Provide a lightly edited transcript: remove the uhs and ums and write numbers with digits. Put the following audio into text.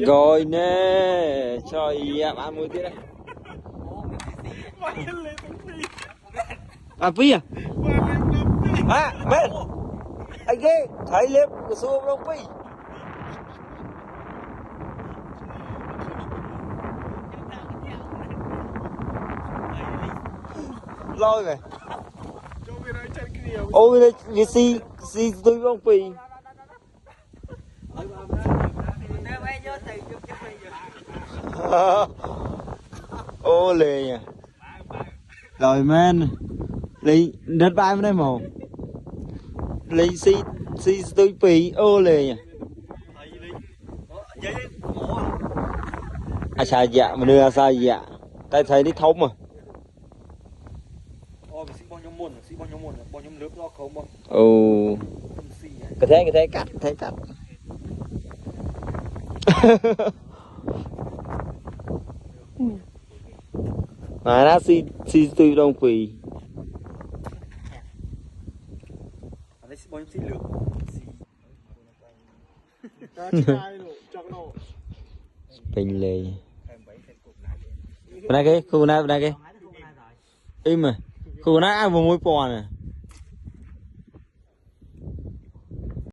Rồi nè, cho em ăn muối tiết đây. À phi à? À, bên. Anh ghê, thấy liếp của xô đông phi. Lôi rồi. Ôi đây, vì si tôi đông phi. Ô lề nhỉ. Rồi men lấy đất bay bên đây màu lấy si tôi phi ô lề nhỉ. À sao dạ mà đưa sao dạ tại thấy đi thông mà. Ồ cái thế cắt mà nó si tôi đông phi bình lề bên đây cái khu này im mà khu này ai vừa môi bò này